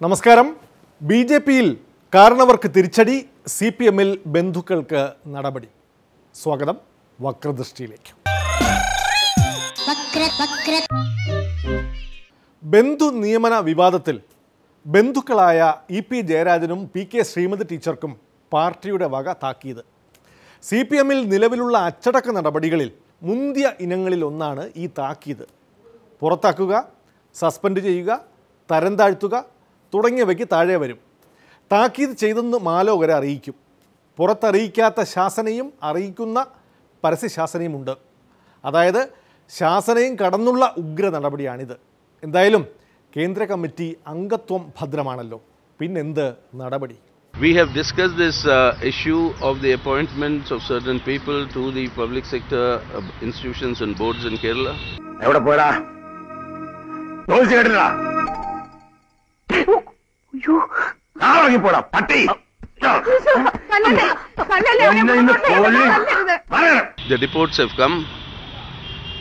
നമസ്കാരം. ബി.ജെ.പിയിൽ കാരണവർക്ക് തിരിച്ചടി, CPM-ൽ ബന്ധുക്കൾക്ക് നടപടി. സ്വാഗതം വക്രദൃഷ്ടിയിലേക്ക്. ബന്ധു നിയമന വിവാദത്തിൽ ബന്ധുക്കളായ EP ജയരാജനും PK ശ്രീമതി ടീച്ചർക്കും പാർട്ടിയുടെ വക താക്കീത്. CPM-ൽ നിലവിലുള്ള അച്ചടക്ക നടപടികളിൽ മുന്തിയ ഇനങ്ങളിൽ ഒന്നാണ് ഈ താക്കീത്. പുറത്താക്കുക, സസ്പെൻഡ് ചെയ്യുക, തരം താഴ്ത്തുക തുടങ്ങിയവയ്ക്ക് താഴെ വരും. താക്കീത് ചെയ്തെന്ന് മാലോകരെ അറിയിക്കും. പുറത്തറിയിക്കാത്ത ശാസനയും അറിയിക്കുന്ന പരസ്യശാസനയുമുണ്ട്. അതായത് ശാസനയും കടന്നുള്ള ഉഗ്ര നടപടിയാണിത്. എന്തായാലും കേന്ദ്ര കമ്മിറ്റി അംഗത്വം ഭദ്രമാണല്ലോ, പിന്നെന്ത് നടപടി? We have discussed this issue of the appointments of certain people to the public sector institutions and boards in Kerala. എവിടെ പോടാ? നോയിസ് കേട്ടില്ല. പോടാ പട്ടി. The reports have come.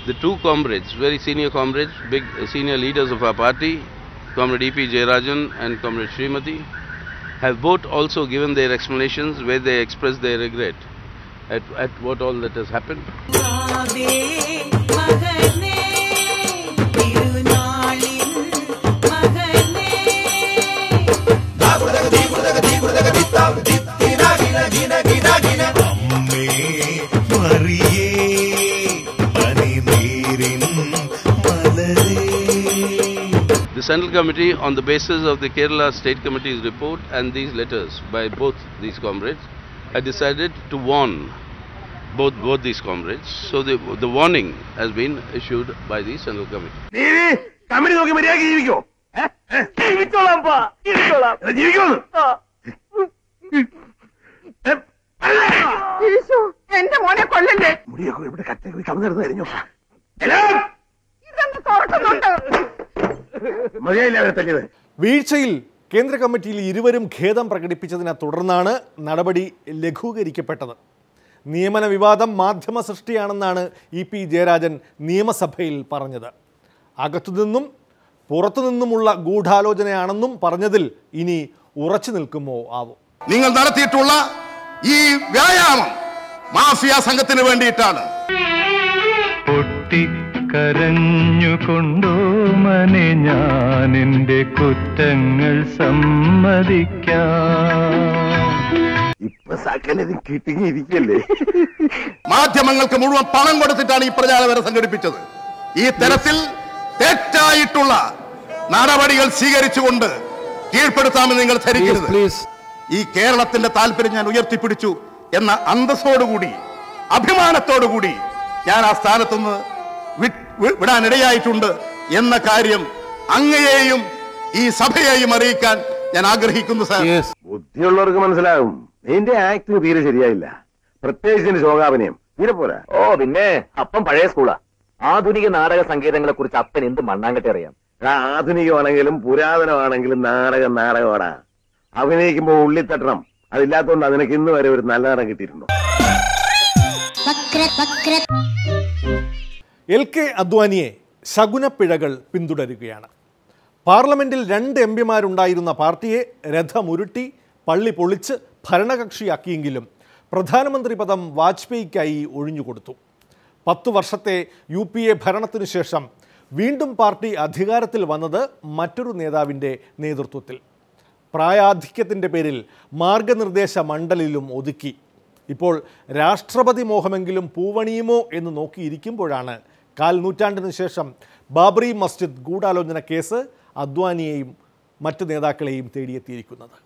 The two comrades, very senior comrades, big senior leaders of our party, Comrade EP Jayarajan and Comrade Srimati, have both also given their explanations where they express their regret at what all that has happened. The Central Committee, on the basis of the Kerala State Committee's report and these letters by both these comrades, had decided to warn both these comrades. So the warning has been issued by the Central Committee. Committee നോക്കി മര്യാദയ്ക്ക് ജീവിക്കോ? എന്റെ മോനെ കൊല്ലല്ലേ? മുടിയൊക്കെ ഇവിടെ കത്തി കമന്നെടുത്ത് കഴിഞ്ഞു. മതിയായില്ല അവരെ തല്ലിയത്. വീഴ്ചയിൽ കേന്ദ്ര കമ്മിറ്റിയിൽ ഇരുവരും ഖേദം പ്രകടിപ്പിച്ചതിനെ തുടർന്നാണ് നടപടി ലഘൂകരിക്കപ്പെട്ടത്. നിയമന വിവാദം മാധ്യമ സൃഷ്ടിയാണെന്നാണ് EP ജയരാജൻ നിയമസഭയിൽ പറഞ്ഞത്. അകത്തുനിന്നും പുറത്തുനിന്നുമുള്ള ഗൂഢാലോചനയാണെന്നും പറഞ്ഞതിൽ ഇനി ഉറച്ചു നിൽക്കുമോ ആവും. നിങ്ങൾ നടത്തിയിട്ടുള്ള ഈ വ്യായാമം മാഫിയ സംഘത്തിന് വേണ്ടിയിട്ടാണ്. കരഞ്ഞുകൊണ്ടോ മനെ ഞാൻ എൻ്റെ കുറ്റങ്ങൾ സമ്മതിക്കാം. ഇപ്പൊ സകലത് കിട്ടിയിരിക്കല്ലേ. മാധ്യമങ്ങൾക്ക് മുഴുവൻ പണം കൊടുത്തിട്ടാണ് ഈ പ്രചാരണ സംഘടിപ്പിച്ചത്. ഈ തരത്തിൽ തെറ്റായിട്ടുള്ള നടപടികൾ സ്വീകരിച്ചുകൊണ്ട് കീഴ്പ്പെടുത്താമെന്ന് നിങ്ങൾ ധരിക്കരുത്. ഈ കേരളത്തിന്റെ താല്പര്യം ഞാൻ ഉയർത്തിപ്പിടിച്ചു എന്ന അന്തസ്സോടുകൂടി അഭിമാനത്തോടുകൂടി ഞാൻ ആ സ്ഥാനത്തുനിന്ന് വിടാനിടയായിട്ടുണ്ട് എന്ന കാര്യം അങ്ങയെയും ഈ സഭയെയും അറിയിക്കാൻ ഞാൻ ആഗ്രഹിക്കുന്നു സാർ. ബുദ്ധിയുള്ളവർക്ക് മനസ്സിലാകും. നിന്റെ ആക്ടിങ് തീരെ ശരിയായില്ല, പ്രത്യേകിച്ച് ശോകാഭിനയം തീരെ പോരാ. ഓ പിന്നെ അപ്പം പഴയ സ്കൂളാ. ആധുനിക നാടക സംഗീതങ്ങളെ കുറിച്ച് അപ്പൻ എന്ത് മണ്ണാങ്കട്ടി അറിയാം. ആധുനികമാണെങ്കിലും പുരാതനമാണെങ്കിലും നാടകമാടാ. അഭിനയിക്കുമ്പോ ഉള്ളിത്തട്ടണം. അതില്ലാത്തതുകൊണ്ട് അതിനൊക്കെ ഇന്ന് വരെ ഒരു നല്ല നടൻ കിട്ടിയിട്ടുണ്ടോ? LK അദ്വാനിയെ ശകുനപ്പിഴകൾ പിന്തുടരുകയാണ്. പാർലമെന്റിൽ 2 MPമാരുണ്ടായിരുന്ന പാർട്ടിയെ രഥമുരുട്ടി പള്ളി പൊളിച്ച് ഭരണകക്ഷിയാക്കിയെങ്കിലും പ്രധാനമന്ത്രി പദം വാജ്പേയിക്കായി ഒഴിഞ്ഞുകൊടുത്തു. 10 വർഷത്തെ UPA ഭരണത്തിനു ശേഷം വീണ്ടും പാർട്ടി അധികാരത്തിൽ വന്നത് മറ്റൊരു നേതാവിൻ്റെ നേതൃത്വത്തിൽ. പ്രായാധിക്യത്തിൻ്റെ പേരിൽ മാർഗനിർദ്ദേശ മണ്ഡലിലും ഒതുക്കി. ഇപ്പോൾ രാഷ്ട്രപതി മോഹമെങ്കിലും പൂവണിയുമോ എന്ന് നോക്കിയിരിക്കുമ്പോഴാണ് 1/4 നൂറ്റാണ്ടിന് ശേഷം ബാബറി മസ്ജിദ് ഗൂഢാലോചന കേസ് അദ്വാനിയെയും മറ്റു നേതാക്കളെയും തേടിയെത്തിയിരിക്കുന്നത്.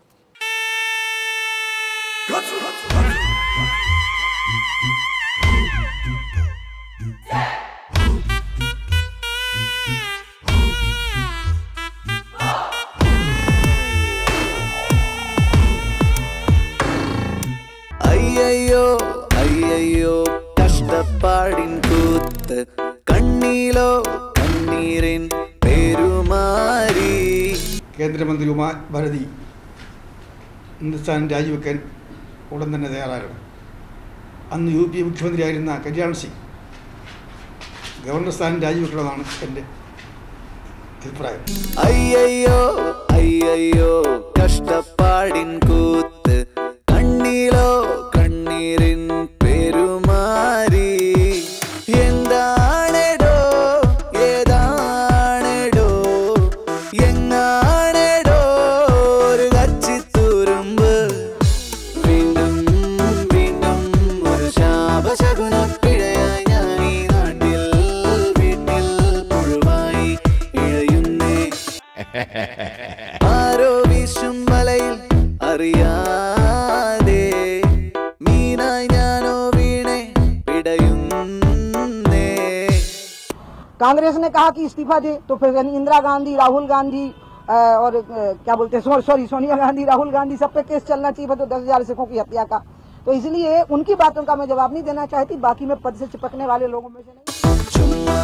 അയ്യോ അയ്യോ കഷ്ടപ്പാടിൻ കൂത്ത്, കണ്ണീലോ കണ്ണീരിൻ പെരുമാറി. കേന്ദ്രമന്ത്രി ഉമാ ഭാരതി ഹിന്ദുസ്ഥാൻ രാജിവെക്കാൻ ഉടൻ തന്നെ തയ്യാറാകണം. അന്ന് UP മുഖ്യമന്ത്രിയായിരുന്ന കല്യാൺ സിംഗ് ഗവർണർ സ്ഥാനം രാജിവെക്കണമെന്നാണ് എൻ്റെ അഭിപ്രായം. അയ്യോ അയ്യയ്യോ കഷ്ടപ്പാടിൻ കൂത്ത് കണ്ണിലോ കണ്ണീരിൻ പെരുമാറി എന്താണെടോ ഏതാണെടോ എങ്ങാണെടോ ഒരു കച്ചിത്തുരുമ്പ് വീണ്ടും വീണ്ടും ഒരു ശാപശകുനപ്പിഴയായി ഞാൻ ഈ നാട്ടിൽ വീട്ടിൽ പുഴുവായി ഇഴയുന്നേ ആരോ വീശും വലയിൽ അറിയാതെ മീനായി ഞാനോ വീണേ പിടയുന്നേ. कांग्रेस ने कहा कि इस्तीफा दे तो फिर इंदिरा गांधी, राहुल गांधी और क्या बोलते हैं सॉरी सोनिया गांधी, राहुल गांधी सब पे केस चलना चाहिए तो 10,000 सिखों की हत्या का। तो इसलिए उनकी बातों का मैं जवाब नहीं देना चाहती, बाकी मैं पद से चिपकने वाले लोगों में से नहीं। ചുമ്മാ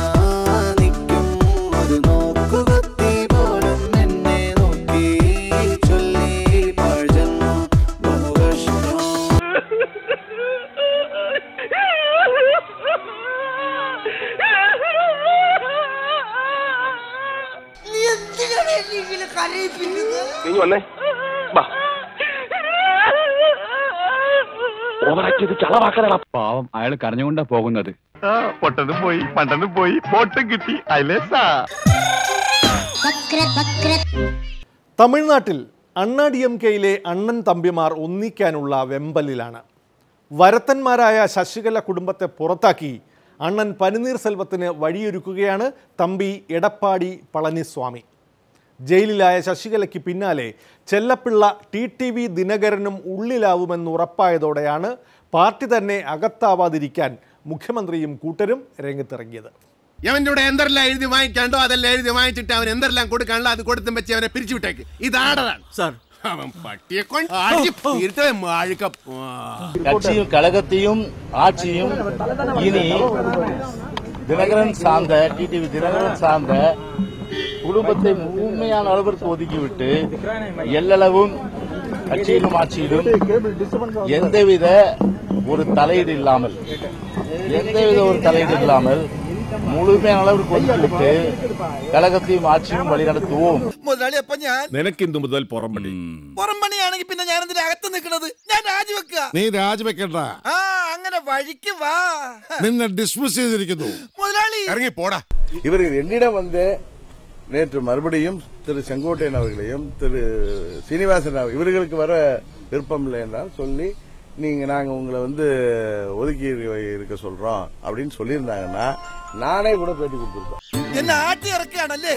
നിൽക്കും ഒരു നോക്കുകുത്തി പോലും എന്നെ നോക്കി ചൊല്ലി പഴഞ്ഞു ബഹുകഷ്ടം. പാവം അയാൾ കരഞ്ഞുകൊണ്ടാ പോകുന്നത്. പൊട്ടനും പോയി പണ്ടനും പോയി പൊട്ടും കിട്ടി അയലേസാ. തമിഴ്നാട്ടിൽ അണ്ണാ DMKയിലെ അണ്ണൻ തമ്പിമാർ ഒന്നിക്കാനുള്ള വെമ്പലിലാണ്. വരത്തന്മാരായ ശശികല കുടുംബത്തെ പുറത്താക്കി അണ്ണൻ പനിനീർ സെൽവത്തിന് വഴിയൊരുക്കുകയാണ് തമ്പി എടപ്പാടി പളനിസ്വാമി. ജയിലിലായ ശശികലയ്ക്ക് പിന്നാലെ ചെല്ലപ്പിള്ള TTV ദിനകരനും ഉള്ളിലാവുമെന്നുറപ്പായതോടെയാണ് പാർട്ടി തന്നെ അകത്താവാതിരിക്കാൻ മുഖ്യമന്ത്രിയും കൂട്ടരും രംഗത്തിറങ്ങിയത്. അവന്റെ കൂടെ എന്തെല്ലാം എഴുതി വാങ്ങിക്കാണ്ടോ അതെല്ലാം എഴുതി വാങ്ങിച്ചിട്ട് അവൻ എന്തെല്ലാം കൊടുക്കാണ്ടോ അത് കൊടുത്തും വെച്ച് അവനെ പിരിച്ചുവിട്ടേക്ക്. ഇതാടതാണ് സാർ. അവൻ പട്ടിയെ കൊണ്ട് கட்சியும் கழகத்தையும் ஆட்சியும் இனி தினகரன் சார்ந்த TTV தினகரன் சார்ந்த குடும்பத்தை முழுமையான அளவிற்கு ஒதுக்கிவிட்டு எல்லளவும் கட்சியிலும் ஆட்சியிலும் எந்தவித ஒரு தலையீடு இல்லாமல் മുഴുവൻ அளവിற்கு ഒതുക്കിവിട്ട് കലകത്തെയും ആட்சிയും വഴിനടത്തുவோம். മുതലാളി അപ്പൊ ഞാൻ നിനക്കിന്തു മുതൽ പുറംപണിയാണെങ്കിൽ പിന്നെ ഞാൻ എന്തിനാ അകത്ത് നിൽക്കുന്നത്? ഞാൻ രാജിവെക്കുക. നീ രാജിവെക്കണ്ട. അങ്ങനെ വഴിക്ക് വാ. നിന്നെ ഡിസ്മിസ് ചെയ്തിരിക്കുന്നു. മുതലാളി ഇറങ്ങി പോടാ. இவர்கள் என்னிடம் வந்து நேற்று மறுபடியும் திரு செங்கோட்டையன் அவர்களையும் திரு சீனிவாசன் இவர்களுக்கு வர விருப்பம் இல்லை என்றால் சொல்லி நாங்க உங்களை வந்து ஒதுக்கி இருக்க சொல்றோம் அப்படின்னு சொல்லியிருந்தாங்கன்னா நானே கூட பேட்டி கொடுத்துருக்கோம். എന്നെ ആട്ടി ഇറക്കുകയാണല്ലേ?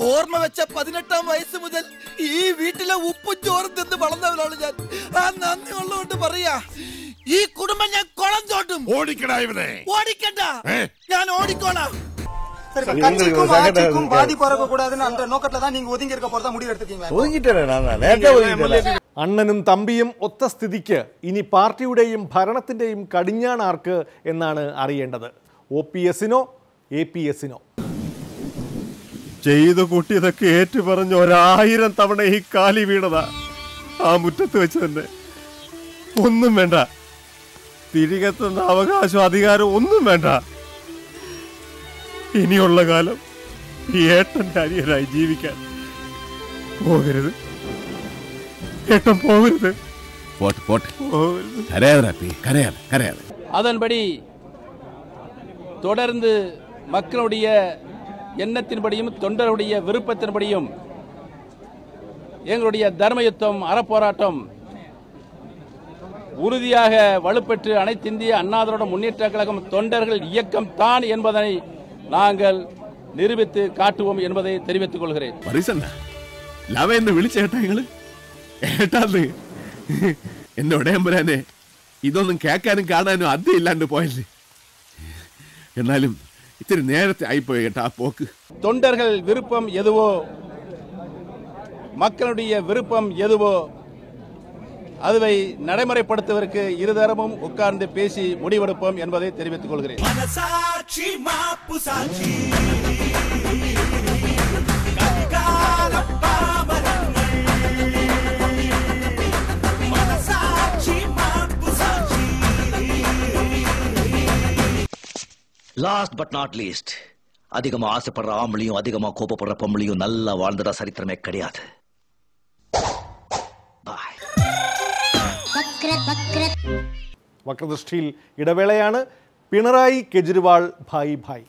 ഓർമ്മ വെച്ച 18-ാം വയസ്സ് മുതൽ ഈ വീട്ടിലെ ഉപ്പും ചോറും തിന്ന് വളർന്നവരാണ് ഞാൻ. ആ നന്ദി ഉള്ളതുകൊണ്ട് പറയാ, ഈ കുടുംബം ഞാൻ കുളം തോട്ടും. ഓടിക്കടാ ഇവനെ. ഓടിക്കണ്ട, ഞാൻ ഓടിക്കോളാം. അണ്ണനും തമ്പിയും ഒത്ത സ്ഥിതിക്ക് ഇനി പാർട്ടിയുടെയും ഭരണത്തിന്റെയും കടിഞ്ഞാണാർക്ക് എന്നാണ് അറിയേണ്ടത്. OPS-നോ APS-നോ? ചെയ്തു കൂട്ടിയതൊക്കെ ഏറ്റുപറഞ്ഞ് 1000 തവണ ഈ കാലി വീണതാ. ആ മുറ്റത്ത് വെച്ച് തന്നെ. ഒന്നും വേണ്ട, തിരികെ തന്ന അവകാശം അധികാരം ഒന്നും വേണ്ട. ഇനിയുള്ള കാലം ഈ ഏട്ടന്റെ അനിയനായി ജീവിക്കാൻ പോകരുത്. ഏട്ടൻ പോകരുത്. அதன்படி தொடர்ந்து மக்களுடைய எண்ணத்தின்படியும் தொண்டருடைய விருப்பத்தின்படியும் எங்களுடைய தர்மயுத்தம் அறப்போராட்டம் உறுதியாக வலுப்பெற்று அனைத்து இந்திய அண்ணா திராவிட முன்னேற்ற கழகம் தொண்டர்கள் இயக்கம் தான் என்பதை நாங்கள் நிரூபித்து காட்டுவோம் என்பதை தெரிவித்துக் கொள்கிறேன். എന്റെ ഉടയമ്പരാനെ ഇതൊന്നും കേൾക്കാനും കാണാനും അദ്യം ഇല്ലാണ്ട് പോയല്ലേ. എന്നാലും ഇത്തിരി നേരത്തെ ആയിപ്പോയി കേട്ടാ പോക്ക്. தொண்டர்கள் விருப்பம் எதுவோ, மக்களுடைய விருப்பம் எதுவோ அதுவை நடைமுறைப்படுத்துவதற்கு இருதரமும் உட்கார்ந்து பேசி முடிவெடுப்போம் என்பதை தெரிவித்துக் கொள்கிறேன். லாஸ்ட் பட் நாட் லீஸ்ட், அதிகமா ஆசைப்படுற ஆம்பளையும் அதிகமா கோபப்படுற பொம்பளையும் நல்லா வாழ்ந்ததா சரித்திரமே கிடையாது. വക്രദൃഷ്ടിയിൽ ഇടവേളയാണ്. പിണറായി കെജ്രിവാൾ ഭായി ഭായ്.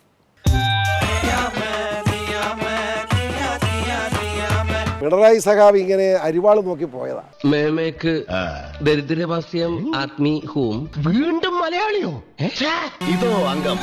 പിണറായി സഖാവ് ഇങ്ങനെ അരിവാൾ നോക്കി പോയതാ. മേമേക്ക് ദരിദ്രവാസ്യം ആത്മീ ഹൂം. വീണ്ടും മലയാളിയോ? ഇതോ അംഗം